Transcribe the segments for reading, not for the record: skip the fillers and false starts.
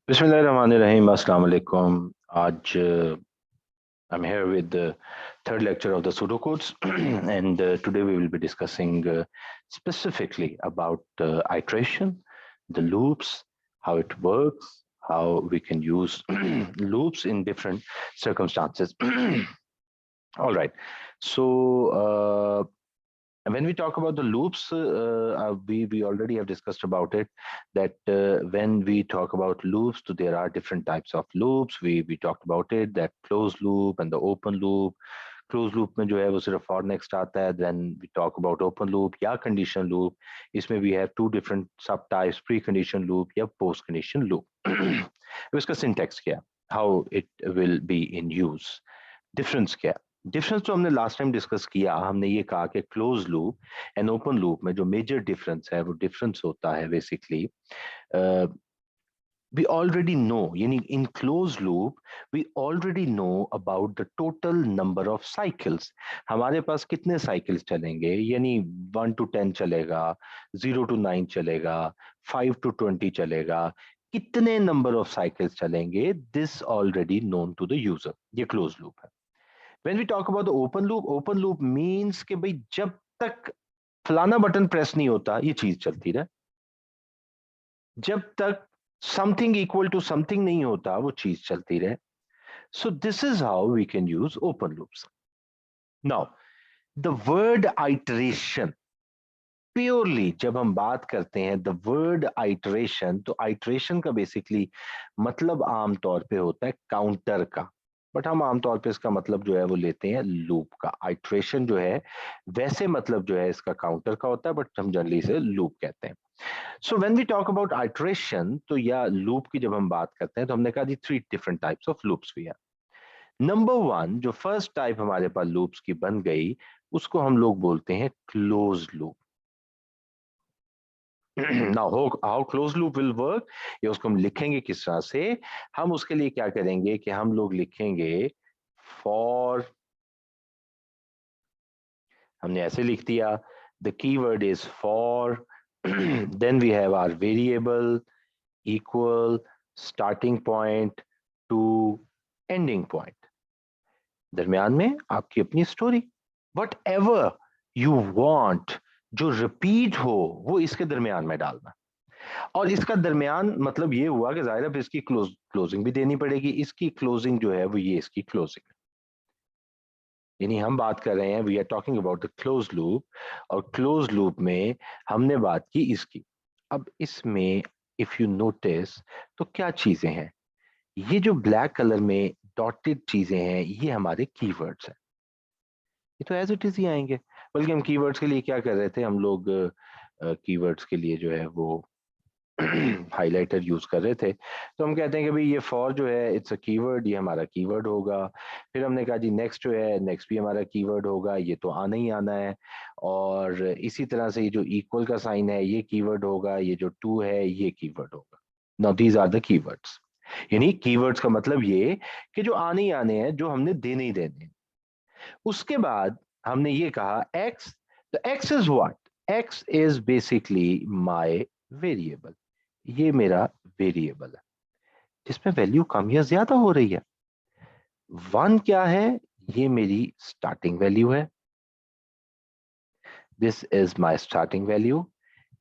Bismillahirrahmanirrahim. Assalamu alaikum. आज I'm here with the third lecture of the pseudocodes, and today we will be discussing specifically about iteration, the loops, how it works, how we can use loops in different circumstances. All right. So when we talk about the loops, we already have discussed about it, that when we talk about loops, so there are different types of loops. We talked about it, that closed loop and the open loop. Closed loop में जो है वो सिर्फ for next आता है. Then we talk about open loop या condition loop. इसमें we have two different subtypes, pre-condition loop या post-condition loop. इसका syntax क्या है, how it will be in use, difference क्या है. डिफरेंस तो हमने लास्ट टाइम डिस्कस किया. हमने ये कहा कि close loop and open loop में जो मेजर डिफरेंस है वो डिफरेंस होता है basically, we already know, yani in closed loop we already know about the total number of cycles. हमारे पास कितने cycles चलेंगे, यानी 1 to 10 चलेगा, 0 to 9 चलेगा, 5 to 20 चलेगा, कितने number of cycles चलेंगे, this already known to the user. ये closed loop है. When we talk about the open loop means कि भाई जब तक फलाना बटन प्रेस नहीं होता ये चीज चलती रहे, जब तक समथिंग इक्वल टू समथिंग नहीं होता वो चीज चलती रहे. So this is how we can use open loops. Now the word iteration, purely जब हम बात करते हैं द वर्ड आइटरेशन, तो आइटरेशन का बेसिकली मतलब आमतौर पे होता है काउंटर का, बट हम आमतौर पे इसका मतलब जो है वो लेते हैं लूप का. आइटरेशन जो है वैसे मतलब जो है इसका काउंटर का होता है, बट हम जनरली इसे लूप कहते हैं. So when we talk about iteration, तो या लूप की जब हम बात करते हैं तो हमने कहा जी three different types of loops भी हैं. नंबर वन, जो फर्स्ट टाइप हमारे पास लूप्स की बन गई, उसको हम लोग बोलते हैं close loop. Now how close loop will work, ये उसको हम लिखेंगे किस तरह से. हम उसके लिए क्या करेंगे कि हम लोग लिखेंगे फॉर, हमने ऐसे लिख दिया, the keyword is for, then we have our variable equal starting point to ending point. दरमियान में आपकी अपनी story, whatever you want जो रिपीट हो वो इसके दरमियान में डालना. और इसका दरमियान मतलब ये हुआ कि जाहिर है इसकी क्लोजिंग भी देनी पड़ेगी. इसकी क्लोजिंग जो है वो ये इसकी क्लोजिंग, यानी हम बात कर रहे हैं, we are talking about the close loop, और क्लोज लूप में हमने बात की इसकी. अब इसमें इफ यू नोटिस तो क्या चीजें हैं, ये जो ब्लैक कलर में डॉटेड चीजें हैं ये हमारे कीवर्ड्स हैं. ये तो एज इट इज ही आएंगे, बल्कि हम कीवर्ड्स के लिए क्या कर रहे थे, हम लोग कीवर्ड्स के लिए जो है वो हाइलाइटर यूज कर रहे थे. तो हम कहते हैं कि भाई ये फॉर जो है इट्स अ कीवर्ड, ये हमारा कीवर्ड होगा. फिर हमने कहा जी नेक्स्ट जो है, नेक्स्ट भी हमारा कीवर्ड होगा, ये तो आना ही आना है. और इसी तरह से ये जो इक्वल का साइन है ये कीवर्ड होगा, ये जो टू है ये कीवर्ड होगा. Now these are the keywords. यानी कीवर्ड्स का मतलब ये कि जो आने ही आने हैं, जो हमने देने ही देने हैं. उसके बाद हमने ये कहा x, तो x is what, x is basically my variable. ये मेरा वेरिएबल है जिसमें वैल्यू कम या ज्यादा हो रही है. वन क्या है, ये मेरी स्टार्टिंग वैल्यू है, this is my starting value,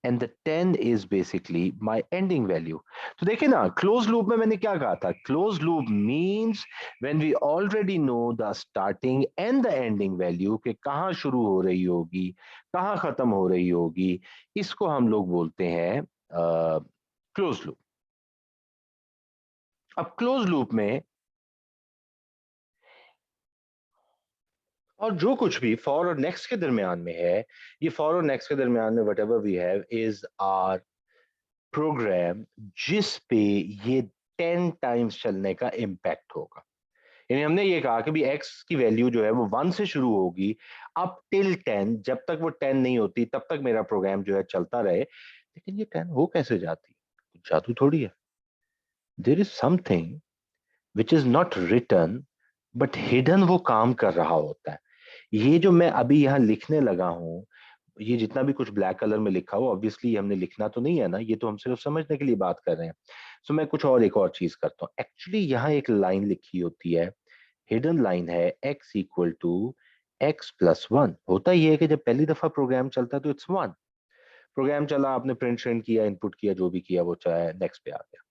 and the 10 is basically my ending value. तो देखिए ना, क्लोज लूप में मैंने क्या कहा था, close loop means when we already know the starting and the ending value, कि कहां शुरू हो रही होगी कहां खत्म हो रही होगी, इसको हम लोग बोलते हैं क्लोज लूप. अब क्लोज लूप में और जो कुछ भी फॉर और नेक्स्ट के दरमियान में है, ये फॉर और नेक्स्ट के दरमियान में whatever we have is our program, जिस पे ये 10 टाइम्स चलने का इम्पैक्ट होगा. यानी हमने ये कहा कि भी एक्स की वैल्यू जो है वो 1 से शुरू होगी अप टिल 10, जब तक वो 10 नहीं होती तब तक मेरा प्रोग्राम जो है चलता रहे. लेकिन ये 10 हो कैसे जाती, जादू थोड़ी है. There is something which is not written but hidden, वो काम कर रहा होता है. ये जो मैं अभी यहां लिखने लगा हूं, ये जितना भी कुछ ब्लैक कलर में लिखा हो ऑब्वियसली हमने लिखना तो नहीं है ना, ये तो हम सिर्फ समझने के लिए बात कर रहे हैं। सो मैं कुछ और एक और चीज करता हूँ। एक्चुअली यहाँ एक लाइन लिखी होती है, हिडन लाइन है, x equal to x plus one. होता ही है कि जब पहली दफा प्रोग्राम चलता है तो इट्स वन। प्रोग्राम चला, आपने प्रिंट श्रिंट किया, इनपुट किया, जो भी किया वो चाहे नेक्स्ट पे आ गया।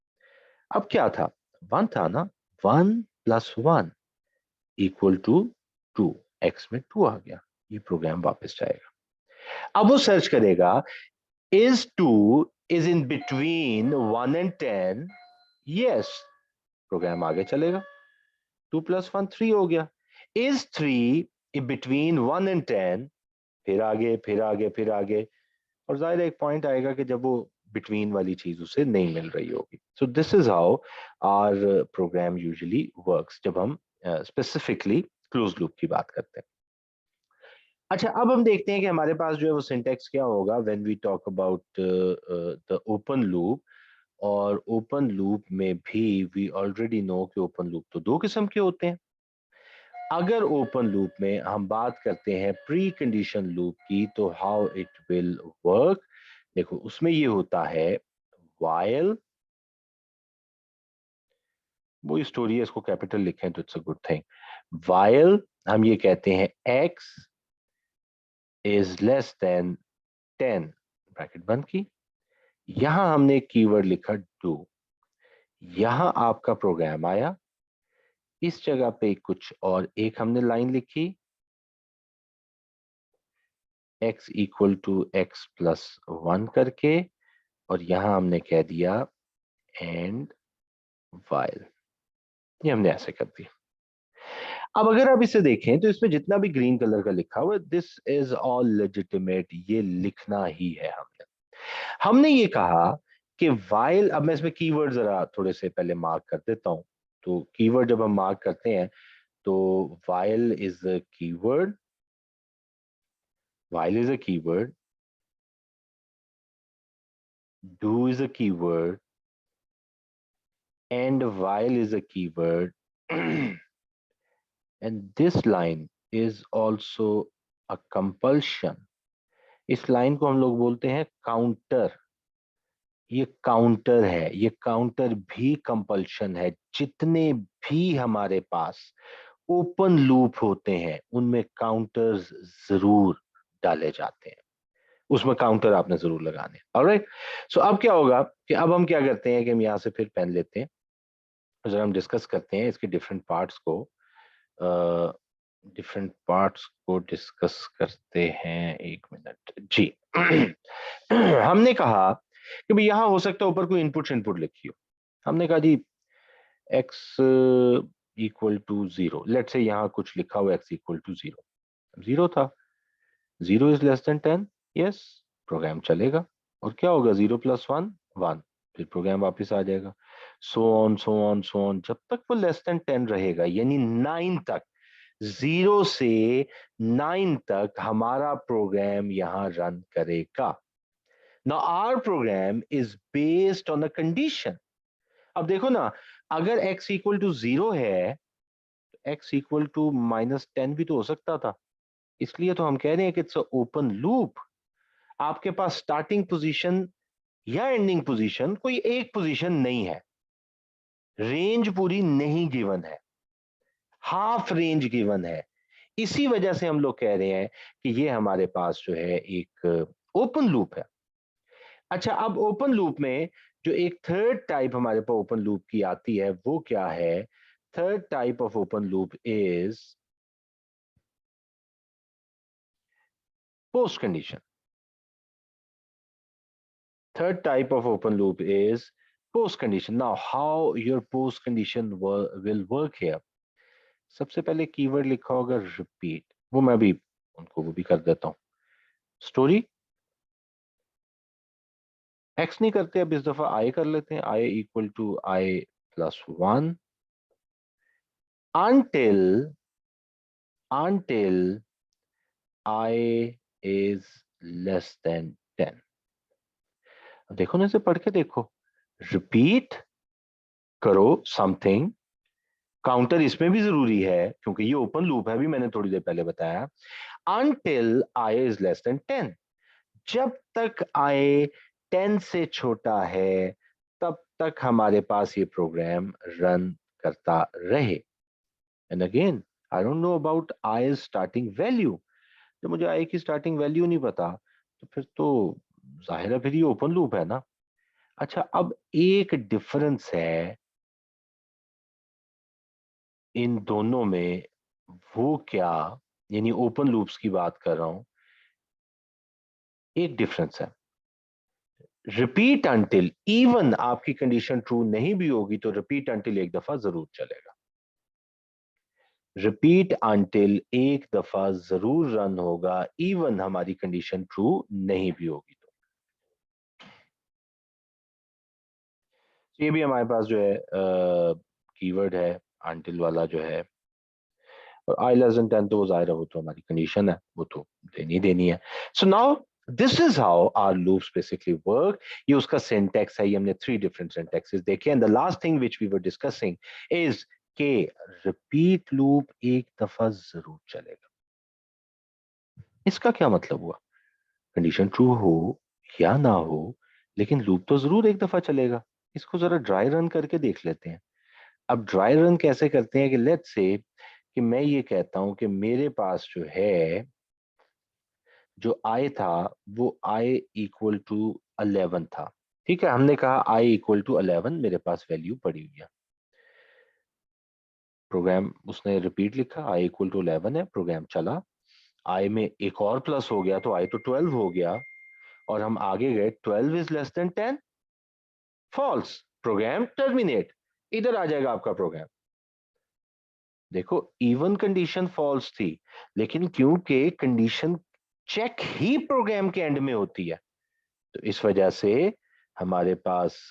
अब क्या था, वन था ना, one plus one equal to two, x में टू आ गया, ये प्रोग्राम वापस जाएगा। अब वो सर्च करेगा is two is in between one and ten, yes, program आगे चलेगा, टू प्लस वन थ्री हो गया। Is three in between one and ten, फिर आगे फिर आगे फिर आगे, और जाहिर एक पॉइंट आएगा कि जब वो बिटवीन वाली चीज उसे नहीं मिल रही होगी। So this is how our program usually works जब हम स्पेसिफिकली क्लोज लूप की बात करते हैं। अच्छा, अब हम देखते हैं कि हमारे पास जो है वो सिंटेक्स क्या होगा when we talk about the open loop. और ओपन लूप में भी वी ऑलरेडी नो कि ओपन लूप तो दो किस्म के होते हैं। अगर ओपन लूप में हम बात करते हैं प्री कंडीशन लूप की, तो हाउ इट विल वर्क, देखो उसमें ये होता है while, वो स्टोरी है, इसको कैपिटल लिखें तो it's a good thing. while हम ये कहते हैं x is less than 10, bracket बंद की, यहां हमने कीवर्ड लिखा डू, यहां आपका प्रोग्राम आया, इस जगह पे कुछ और एक हमने लाइन लिखी, x equal to x plus one करके, और यहां हमने कह दिया एंड while, ये हमने ऐसे कर दिया। अब अगर आप इसे देखें तो इसमें जितना भी ग्रीन कलर का लिखा हुआ है, दिस इज ऑल लेजिटिमेट, ये लिखना ही है। हमने हमने ये कहा कि while, अब मैं इसमें कीवर्ड जरा थोड़े से पहले मार्क कर देता हूं। तो कीवर्ड जब हम मार्क करते हैं तो while is a keyword, while is a keyword, do is a keyword, and while is a keyword, and this line is also a compulsion। इस लाइन को हम लोग बोलते हैं काउंटर, ये काउंटर है, ये काउंटर भी कंपल्शन है। जितने भी हमारे पास ओपन लूप होते हैं उनमें काउंटर्स जरूर डाले जाते हैं, उसमें काउंटर आपने जरूर लगाने। ऑलराइट, सो अब क्या होगा कि अब हम क्या करते हैं कि हम यहाँ से फिर पेन लेते हैं, जरा हम डिस्कस करते हैं इसके डिफरेंट पार्ट्स को, डिफरेंट पार्ट्स को डिस्कस करते हैं। एक मिनट जी। हमने कहा कि भाई यहां हो सकता है ऊपर कोई इनपुट इनपुट लिखी हो। हमने कहा जी x इक्वल टू जीरो, लेट से यहाँ कुछ लिखा हुआ x equal to zero, zero था, zero is less than 10, yes, program चलेगा। और क्या होगा, जीरो प्लस वन वन, फिर प्रोग्राम वापस आ जाएगा। So on so on so on, जब तक वो लेस देन 10 रहेगा, यानी 9 तक, जीरो से 9 तक हमारा प्रोग्राम यहां रन करेगा। Now our program is based on a condition. अब देखो ना, अगर x इक्वल टू जीरो है, x इक्वल टू -10 भी तो हो सकता था। इसलिए तो हम कह रहे हैं कि इट्स ओपन लूप। आपके पास स्टार्टिंग पोजीशन या एंडिंग पोजीशन कोई एक पोजीशन नहीं है, रेंज पूरी नहीं गिवन है, हाफ रेंज गिवन है। इसी वजह से हम लोग कह रहे हैं कि ये हमारे पास जो है एक ओपन लूप है। अच्छा, अब ओपन लूप में जो एक थर्ड टाइप हमारे पास ओपन लूप की आती है वो क्या है, third type of open loop is post condition. Third type of open loop is post condition. Now, how your post condition will work here? सबसे पहले कीवर्ड लिखा होगा रिपीट, वो मैं भी उनको वो भी कर देता हूं। स्टोरी एक्स नहीं करते, अब इस दफा आई कर लेते हैं, I equal to I plus one until until I is less than 10। देखो ना, इसे पढ़ के देखो, रिपीट करो समथिंग, काउंटर इसमें भी जरूरी है क्योंकि ये ओपन लूप है, भी मैंने थोड़ी देर पहले बताया, until I is less than 10। जब तक i 10 से छोटा है तब तक हमारे पास ये प्रोग्राम रन करता रहे। And again I don't know about i starting value. जब मुझे i की स्टार्टिंग वैल्यू नहीं पता तो फिर तो जाहिर है फिर ये ओपन लूप है ना। अच्छा, अब एक डिफरेंस है इन दोनों में, वो क्या, यानी ओपन लूप्स की बात कर रहा हूं, एक डिफरेंस है। रिपीट अंटिल, इवन आपकी कंडीशन ट्रू नहीं भी होगी तो रिपीट अंटिल एक दफा जरूर चलेगा। रिपीट अंटिल एक दफा जरूर रन होगा, इवन हमारी कंडीशन ट्रू नहीं भी होगी तो। ये भी हमारे पास जो है कीवर्ड है अंटिल वाला जो है, और आई लेस देन 10 तो वो जाहिर है वो तो हमारी कंडीशन है, वो तो देनी देनी है। So now this is how our loops basically work. ये उसका सिंटैक्स है, ये हमने 3 डिफरेंट सिंटैक्सेस देखे। And the last thing which we were discussing is के रिपीट लूप एक दफा जरूर चलेगा। इसका क्या मतलब हुआ? कंडीशन ट्रू हो या ना हो, लेकिन लूप तो जरूर एक दफा चलेगा। इसको जरा ड्राई रन करके देख लेते हैं। अब ड्राई रन कैसे करते हैं कि लेट्स से कि मैं ये कहता हूं कि मेरे पास जो है, जो i था वो i इक्वल टू 11 था। ठीक है, हमने कहा i इक्वल टू 11 मेरे पास वैल्यू पड़ी हुई है। प्रोग्राम उसने रिपीट लिखा, i इक्वल टू 11 है, प्रोग्राम चला, i में एक और प्लस हो गया तो i तो 12 हो गया, और हम आगे गए 12 is less than 10, false, program terminate. इधर आ जाएगा आपका प्रोग्राम। देखो इवन कंडीशन फॉल्स थी, लेकिन क्योंकि कंडीशन चेक ही प्रोग्राम के एंड में होती है तो इस वजह से हमारे पास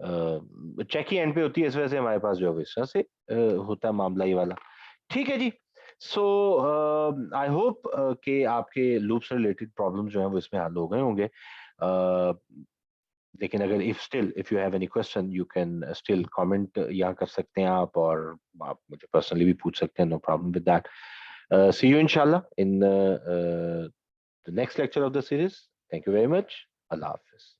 चेक ही एंड पे होती है, इस वजह से हमारे पास जो है इस तरह से होता है मामला ये वाला। ठीक है जी। सो आई होप कि आपके लूप से रिलेटेड प्रॉब्लम्स जो हैं वो इसमें हल हो गए होंगे। लेकिन अगर if you have any question you can still comment यहाँ कर सकते हैं आप, और आप मुझे पर्सनली भी पूछ सकते हैं, no problem with that. See you इंशाल्लाह in the next lecture of the series. Thank you very much. अल्लाह हाफिज।